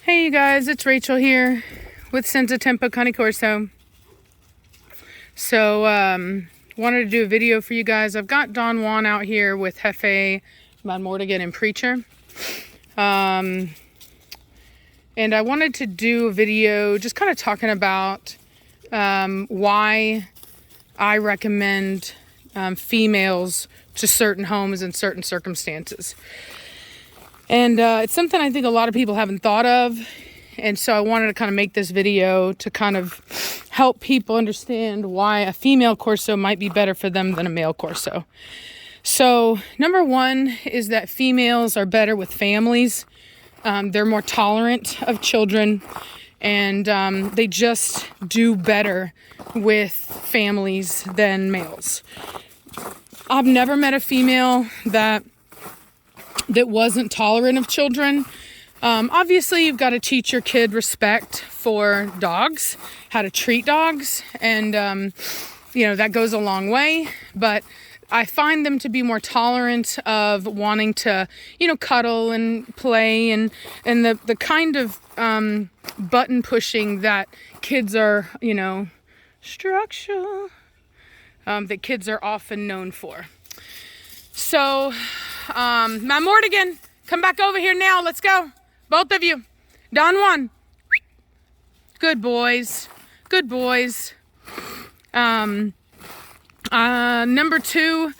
Hey you guys, it's Rachel here with FEMALE Cane Corso. So, wanted to do a video for you guys. I've got Don Juan out here with Hefe, Von Mortigan, and Preacher. And I wanted to do a video just kind of talking about why I recommend females to certain homes in certain circumstances. And it's something I think a lot of people haven't thought of. And so I wanted to kind of make this video to kind of help people understand why a female Corso might be better for them than a male Corso. So number one is that females are better with families. They're more tolerant of children, and they just do better with families than males. I've never met a female that wasn't tolerant of children. Obviously, you've got to teach your kid respect for dogs, how to treat dogs, and that goes a long way. But I find them to be more tolerant of wanting to, cuddle and play, and the kind of button pushing that kids are, structural, that kids are often known for. So, my Mortigan, come back over here now. Let's go. Both of you. Don Juan. Good boys. Good boys. Number two,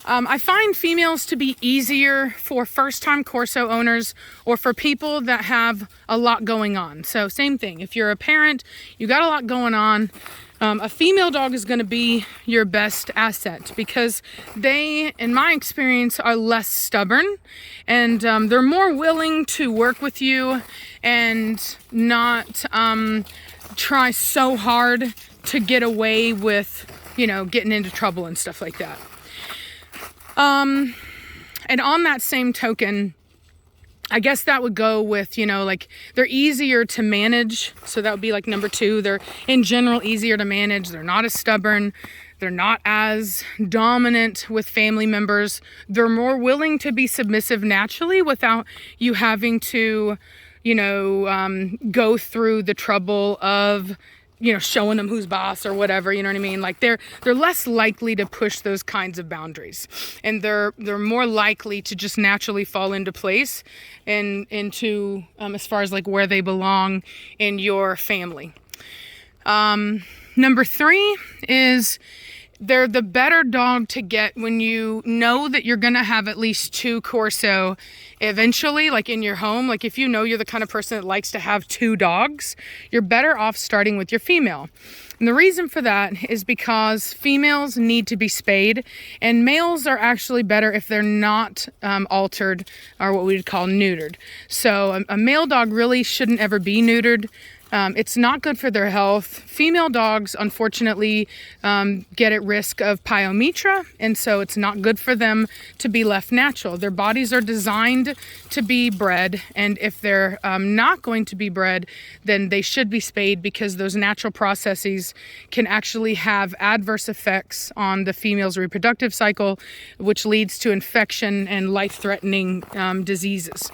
I find females to be easier for first-time Corso owners or for people that have a lot going on. So same thing. If you're a parent, you got a lot going on, a female dog is going to be your best asset because they, in my experience, are less stubborn, and they're more willing to work with you and not try so hard to get away with, getting into trouble and stuff like that. And on that same token, I guess that would go with, they're easier to manage. So that would be like number two. They're in general easier to manage. They're not as stubborn. They're not as dominant with family members. They're more willing to be submissive naturally without you having to, go through the trouble of, showing them who's boss or whatever, you know what I mean? Like they're less likely to push those kinds of boundaries, and they're more likely to just naturally fall into place and into as far as like where they belong in your family. Number three is they're the better dog to get when you know that you're going to have at least two Corso eventually, like in your home. Like if you're the kind of person that likes to have two dogs, you're better off starting with your female. And the reason for that is because females need to be spayed, and males are actually better if they're not altered, or what we would call neutered. So a male dog really shouldn't ever be neutered. It's not good for their health. Female dogs, unfortunately, get at risk of pyometra, and so it's not good for them to be left natural. Their bodies are designed to be bred, and if they're not going to be bred, then they should be spayed, because those natural processes can actually have adverse effects on the female's reproductive cycle, which leads to infection and life-threatening diseases.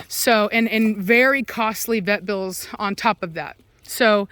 So, and very costly vet bills on top of that. So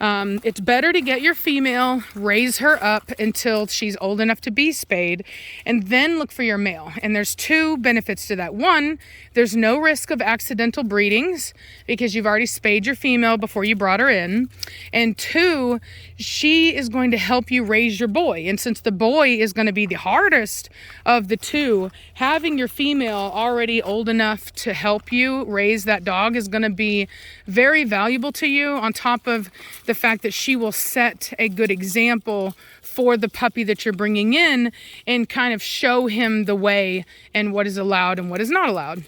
it's better to get your female, raise her up until she's old enough to be spayed, and then look for your male. And there's two benefits to that. One, there's no risk of accidental breedings because you've already spayed your female before you brought her in. And two, she is going to help you raise your boy. And since the boy is going to be the hardest of the two, having your female already old enough to help you raise that dog is going to be very valuable to you, on top of the fact that she will set a good example for the puppy that you're bringing in and kind of show him the way and what is allowed and what is not allowed.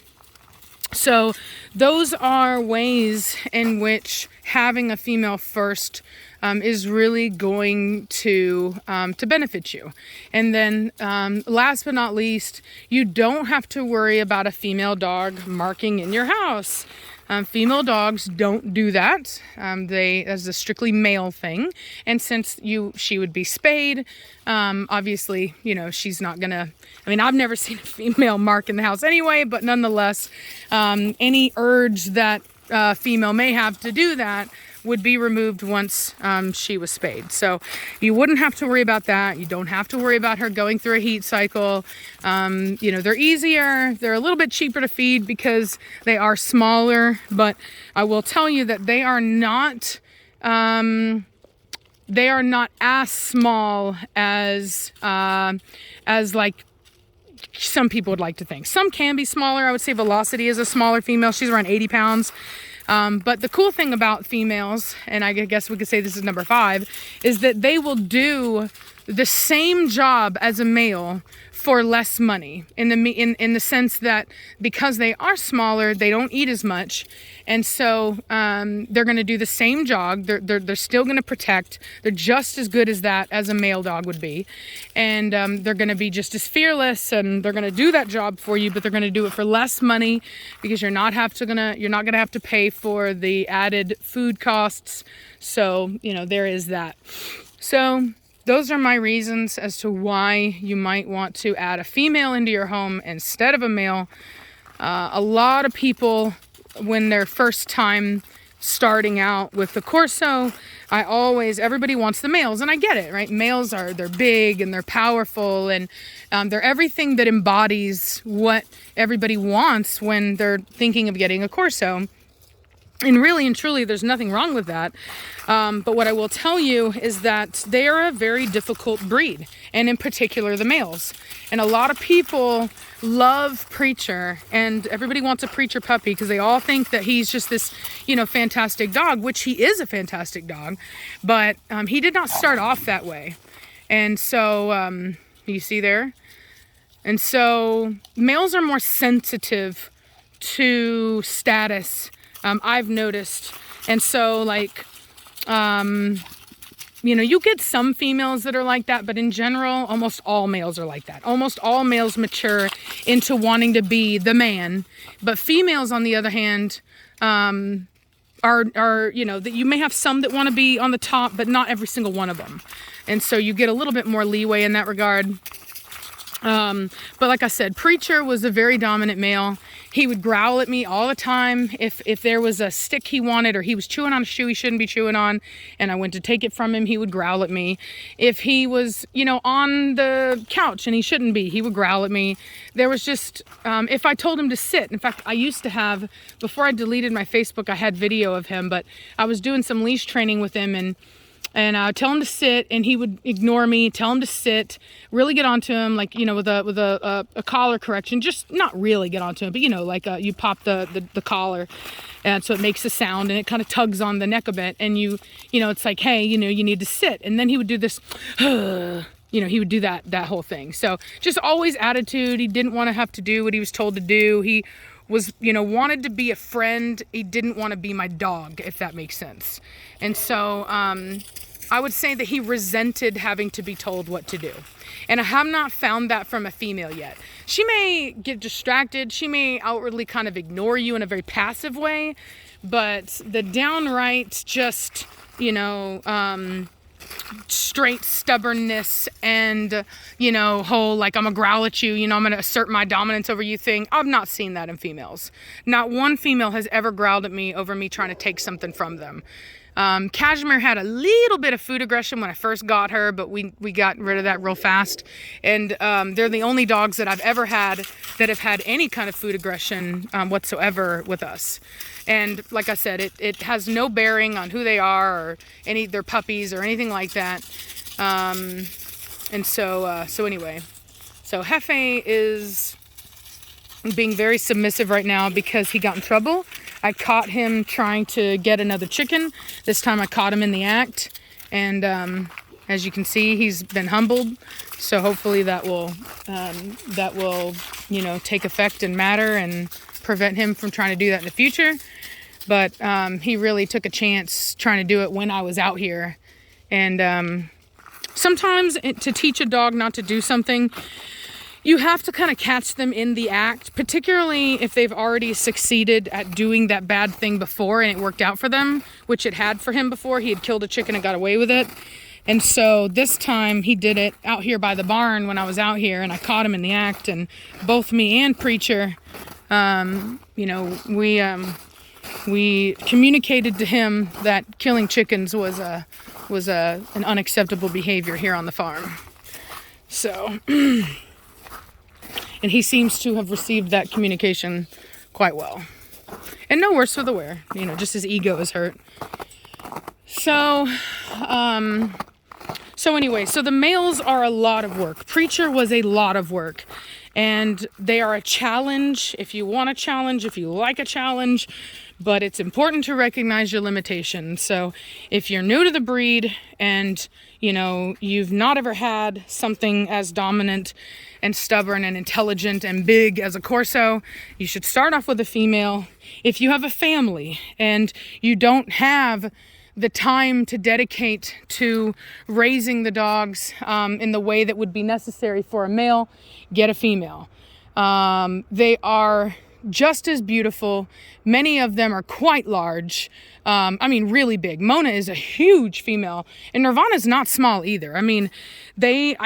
So those are ways in which having a female first is really going to benefit you. And then last but not least, you don't have to worry about a female dog marking in your house. Female dogs don't do that. That's a strictly male thing. And since she would be spayed, obviously, she's not gonna, I've never seen a female mark in the house anyway, but nonetheless, any urge that female may have to do that would be removed once she was spayed. So you wouldn't have to worry about that. You don't have to worry about her going through a heat cycle. They're easier. They're a little bit cheaper to feed because they are smaller, but I will tell you that they are not as small as like some people would like to think. Some can be smaller. I would say Velocity is a smaller female. She's around 80 pounds. But the cool thing about females, and I guess we could say this is number 5, is that they will do the same job as a male for less money in the sense that because they are smaller, they don't eat as much. And so they're going to do the same job. They're still going to protect. They're just as good as that as a male dog would be. And they're going to be just as fearless, and they're going to do that job for you, but they're going to do it for less money because you're not going to have to pay for the added food costs. So, there is that. So those are my reasons as to why you might want to add a female into your home instead of a male. A lot of people, when they're first time starting out with the Corso, everybody wants the males, and I get it, right? Males they're big and they're powerful, and they're everything that embodies what everybody wants when they're thinking of getting a Corso. And really and truly, there's nothing wrong with that. But what I will tell you is that they are a very difficult breed, and in particular, the males. And a lot of people love Preacher, and everybody wants a Preacher puppy because they all think that he's just this, fantastic dog, which he is a fantastic dog. But he did not start off that way. And so, you see there? And so males are more sensitive to status, I've noticed. And so you get some females that are like that, but in general, almost all males are like that. Almost all males mature into wanting to be the man. But females, on the other hand, are that you may have some that want to be on the top, but not every single one of them. And so you get a little bit more leeway in that regard. But like I said, Preacher was a very dominant male. He would growl at me all the time if there was a stick he wanted, or he was chewing on a shoe he shouldn't be chewing on, and I went to take it from him, he would growl at me. If he was, on the couch and he shouldn't be, he would growl at me. There was just, if I told him to sit, in fact, I used to have, before I deleted my Facebook, I had video of him, but I was doing some leash training with him, and I would tell him to sit, and he would ignore me, tell him to sit, really get onto him, with a collar correction, just not really get onto him, but you pop the collar, and so it makes a sound, and it kind of tugs on the neck a bit, and it's like, hey, you need to sit. And then he would do this, he would do that whole thing. So just always attitude. He didn't want to have to do what he was told to do. He was, wanted to be a friend. He didn't want to be my dog, if that makes sense. And so I would say that he resented having to be told what to do. And I have not found that from a female yet. She may get distracted. She may outwardly kind of ignore you in a very passive way. But the downright just, straight stubbornness and, whole, I'm gonna growl at you, I'm gonna assert my dominance over you thing. I've not seen that in females. Not one female has ever growled at me over me trying to take something from them. Cashmere had a little bit of food aggression when I first got her, but we got rid of that real fast. And they're the only dogs that I've ever had that have had any kind of food aggression whatsoever with us. And like I said, it has no bearing on who they are or their puppies or anything like that. So anyway, so Hefe is being very submissive right now because he got in trouble. I caught him trying to get another chicken. This time I caught him in the act. And as you can see, he's been humbled. So hopefully that will take effect and matter and prevent him from trying to do that in the future. But he really took a chance trying to do it when I was out here. And sometimes to teach a dog not to do something, you have to kind of catch them in the act, particularly if they've already succeeded at doing that bad thing before and it worked out for them, which it had for him before. He had killed a chicken and got away with it. And so this time he did it out here by the barn when I was out here, and I caught him in the act. And both me and Preacher, we communicated to him that killing chickens was an unacceptable behavior here on the farm. So, and he seems to have received that communication quite well. And no worse for the wear, just his ego is hurt. So, anyway, so the males are a lot of work. Preacher was a lot of work. And they are a challenge if you want a challenge, if you like a challenge, but it's important to recognize your limitations. So if you're new to the breed and, you've not ever had something as dominant and stubborn and intelligent and big as a Corso, you should start off with a female. If you have a family and you don't have the time to dedicate to raising the dogs in the way that would be necessary for a male, get a female. They are just as beautiful. Many of them are quite large. Really big. Mona is a huge female, and Nirvana's not small either. I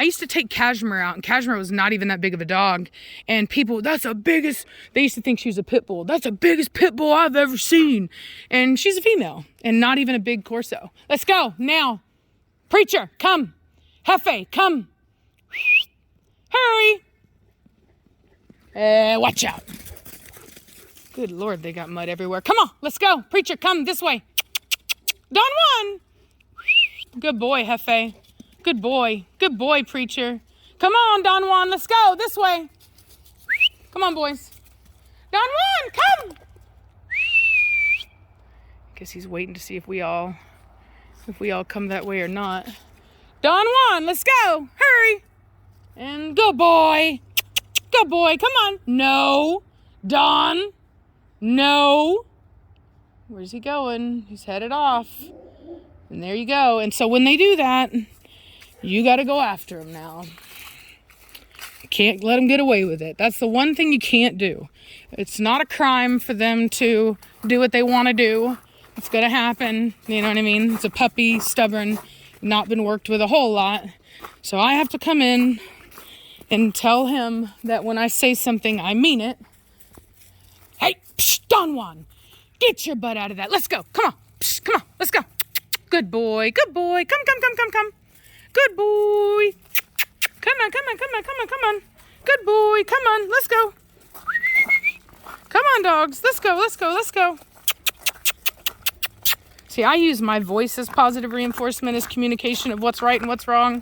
used to take Cashmere out, and Cashmere was not even that big of a dog, and people, they used to think she was a pit bull. That's the biggest pit bull I've ever seen, and she's a female, and not even a big Corso. Let's go, now. Preacher, come. Hefe, come. Hurry. Watch out. Good Lord, they got mud everywhere. Come on, let's go. Preacher, come this way. Don Juan. Good boy, Hefe. Good boy. Good boy, Preacher. Come on, Don Juan, let's go this way. Come on, boys. Don Juan, come. Guess he's waiting to see if we all come that way or not. Don Juan, let's go. Hurry. And good boy. Good boy, come on. No. Don. No. Where's he going? He's headed off. And there you go. And so when they do that, you got to go after him now. You can't let them get away with it. That's the one thing you can't do. It's not a crime for them to do what they want to do. It's going to happen. You know what I mean? It's a puppy, stubborn, not been worked with a whole lot. So I have to come in and tell him that when I say something, I mean it. Hey, psh, Don Juan, get your butt out of that. Let's go. Come on. Psh, come on. Let's go. Good boy. Good boy. Come. Good boy. Come on. Good boy. Come on. Let's go. Come on, dogs. Let's go. See, I use my voice as positive reinforcement, as communication of what's right and what's wrong.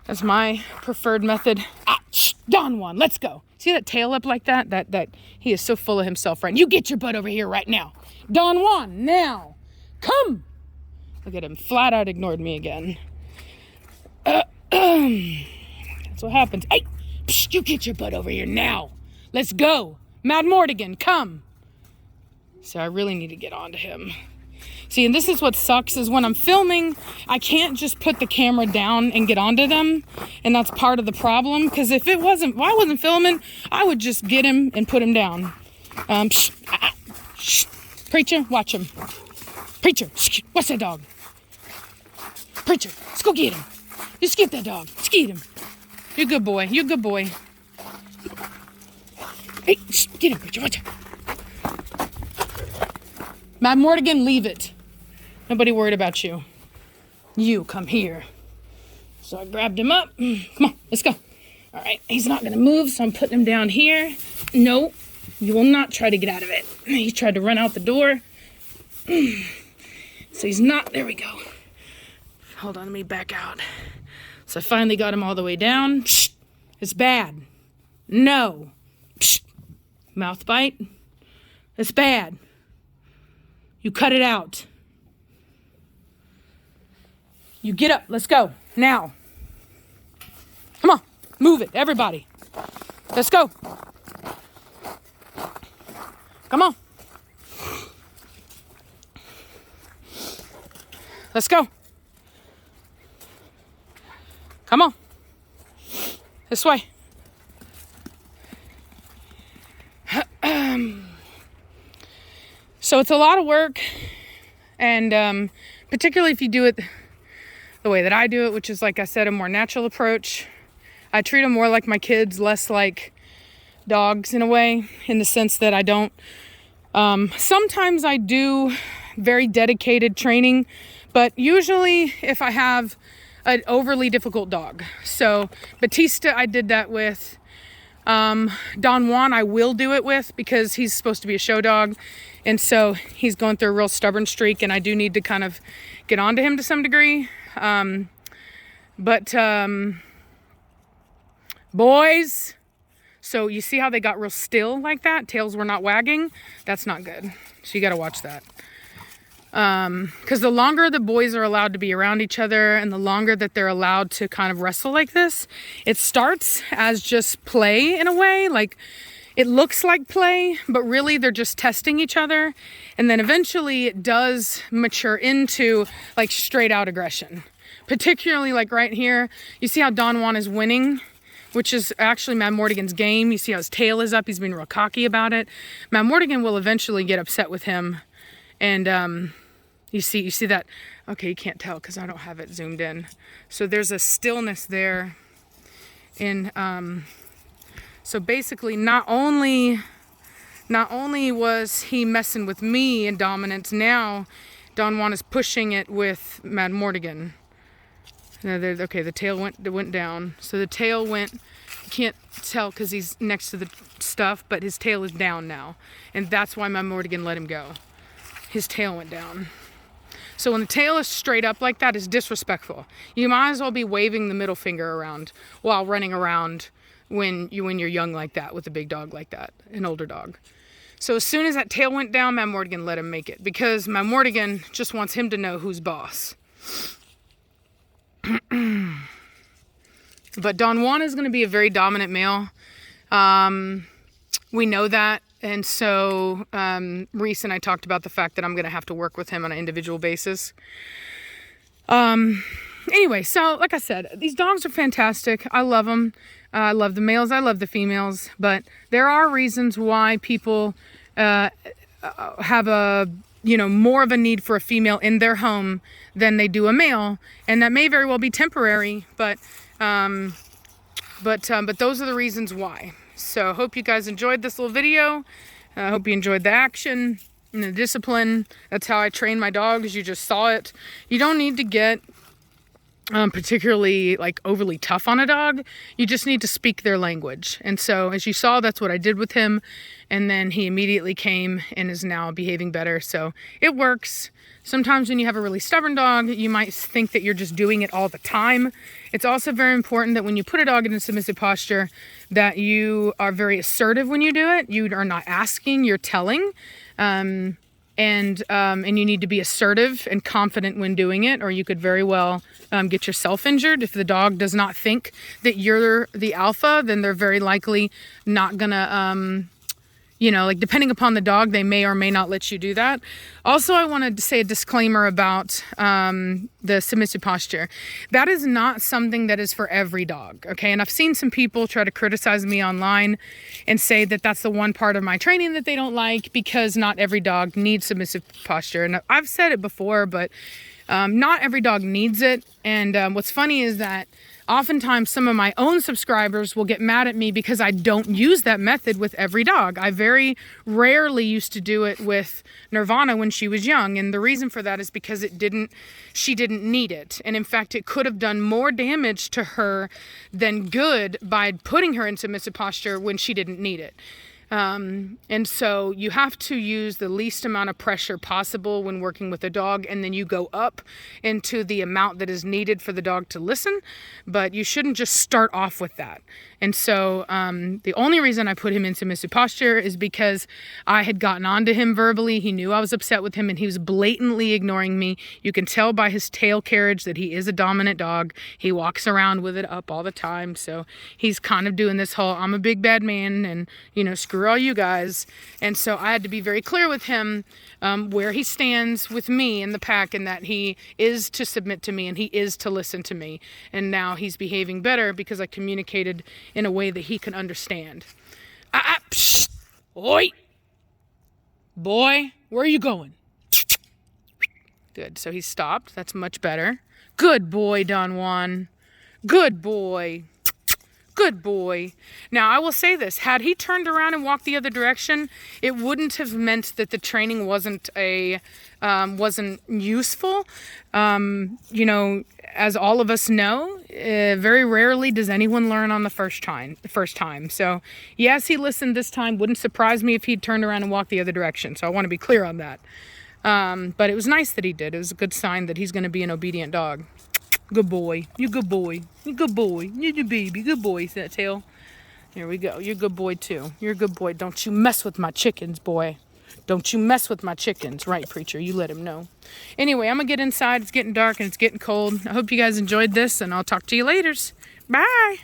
That's my preferred method. Don Juan, let's go. See that tail up like that? That he is so full of himself right now. You get your butt over here right now. Don Juan, now. Come. Look at him. Flat out ignored me again. That's what happens. Hey, psh, you get your butt over here now. Let's go. Mad Mortigan, come. So I really need to get on to him. See, and this is what sucks, is when I'm filming, I can't just put the camera down and get onto them. And that's part of the problem. Because if I wasn't filming, I would just get him and put him down. Preacher, watch him. Preacher, what's that dog? Preacher, let's go get him. Just get that dog. Let's get him. You're a good boy. Hey, get him, Preacher, watch out. Mad Mortigan, leave it. Nobody worried about you. You come here. So I grabbed him up. Come on, let's go. All right, he's not going to move, so I'm putting him down here. No, you will not try to get out of it. He tried to run out the door. So he's not. There we go. Hold on, let me back out. So I finally got him all the way down. It's bad. No. Mouth bite. It's bad. You cut it out. You get up. Let's go. Now. Come on. Move it. Everybody. Let's go. Come on. Let's go. Come on. This way. So it's a lot of work, and particularly if you do it the way that I do it, which is, like I said, a more natural approach. I treat them more like my kids, less like dogs in a way, in the sense that I don't Sometimes I do very dedicated training, but usually if I have an overly difficult dog. So Batista, I did that with. Don Juan, I will do it with because he's supposed to be a show dog. And so he's going through a real stubborn streak, and I do need to kind of get onto him to some degree. Boys, so you see how they got real still like that? Tails were not wagging. That's not good. So you got to watch that. Because the longer the boys are allowed to be around each other and the longer that they're allowed to kind of wrestle like this, it starts as just play in a way. Like it looks like play, but really they're just testing each other. And then eventually it does mature into like straight out aggression. Particularly like right here, you see how Don Juan is winning, which is actually Mad Mortigan's game. You see how his tail is up. He's being real cocky about it. Mad Mortigan will eventually get upset with him. And you see that. Okay, you can't tell because I don't have it zoomed in. So there's a stillness there. And so basically, not only was he messing with me in dominance, now Don Juan is pushing it with Mad Mortigan. Okay, the tail went down. So the tail went. You can't tell because he's next to the stuff, but his tail is down now, and that's why Mad Mortigan let him go. His tail went down. So when the tail is straight up like that, it's disrespectful. You might as well be waving the middle finger around while running around when you're young like that with a big dog like that, an older dog. So as soon as that tail went down, Mad Mortigan let him make it because Mad Mortigan just wants him to know who's boss. But Don Juan is going to be a very dominant male. We know that. And so Reese and I talked about the fact that I'm going to have to work with him on an individual basis. Anyway, so like I said, these dogs are fantastic. I love them. I love the males. I love the females. But there are reasons why people have more of a need for a female in their home than they do a male. And that may very well be temporary, but those are the reasons why. So I hope you guys enjoyed this little video. I hope you enjoyed the action and the discipline. That's how I train my dogs. You just saw it. You don't need to get particularly like overly tough on a dog. You just need to speak their language. And so as you saw, that's what I did with him. And then he immediately came and is now behaving better. So it works. Sometimes when you have a really stubborn dog, you might think that you're just doing it all the time. It's also very important that when you put a dog in a submissive posture, that you are very assertive when you do it. You are not asking, you're telling. And you need to be assertive and confident when doing it, or you could very well get yourself injured. If the dog does not think that you're the alpha, then they're very likely not gonna, depending upon the dog, they may or may not let you do that. Also, I wanted to say a disclaimer about the submissive posture. That is not something that is for every dog, okay? And I've seen some people try to criticize me online and say that that's the one part of my training that they don't like because not every dog needs submissive posture. And I've said it before, but not every dog needs it. And what's funny is that oftentimes some of my own subscribers will get mad at me because I don't use that method with every dog. I very rarely used to do it with Nirvana when she was young. And the reason for that is because she didn't need it. And in fact, it could have done more damage to her than good by putting her in submissive posture when she didn't need it. And so you have to use the least amount of pressure possible when working with a dog, and then you go up into the amount that is needed for the dog to listen, but you shouldn't just start off with that. And so the only reason I put him in submissive posture is because I had gotten onto him verbally. He knew I was upset with him and he was blatantly ignoring me. You can tell by his tail carriage that he is a dominant dog. He walks around with it up all the time. So he's kind of doing this whole, I'm a big bad man and, screw all you guys. And so I had to be very clear with him where he stands with me in the pack, and that he is to submit to me and he is to listen to me. And now he's behaving better because I communicated in a way that he can understand. Psst, oi, boy, where are you going? Good, so he stopped. That's much better. Good boy, Don Juan. Good boy. Good boy. Now, I will say this. Had he turned around and walked the other direction, it wouldn't have meant that the training wasn't useful. You know, as all of us know, very rarely does anyone learn on the first time. So, yes, he listened this time. Wouldn't surprise me if he'd turned around and walked the other direction. So I want to be clear on that. But it was nice that he did. It was a good sign that he's going to be an obedient dog. Good boy. You good boy. You good boy. You the baby. Good boy, that tail. Here we go. You're a good boy, too. You're a good boy. Don't you mess with my chickens, boy. Don't you mess with my chickens. Right, preacher. You let him know. Anyway, I'm going to get inside. It's getting dark and it's getting cold. I hope you guys enjoyed this, and I'll talk to you later. Bye.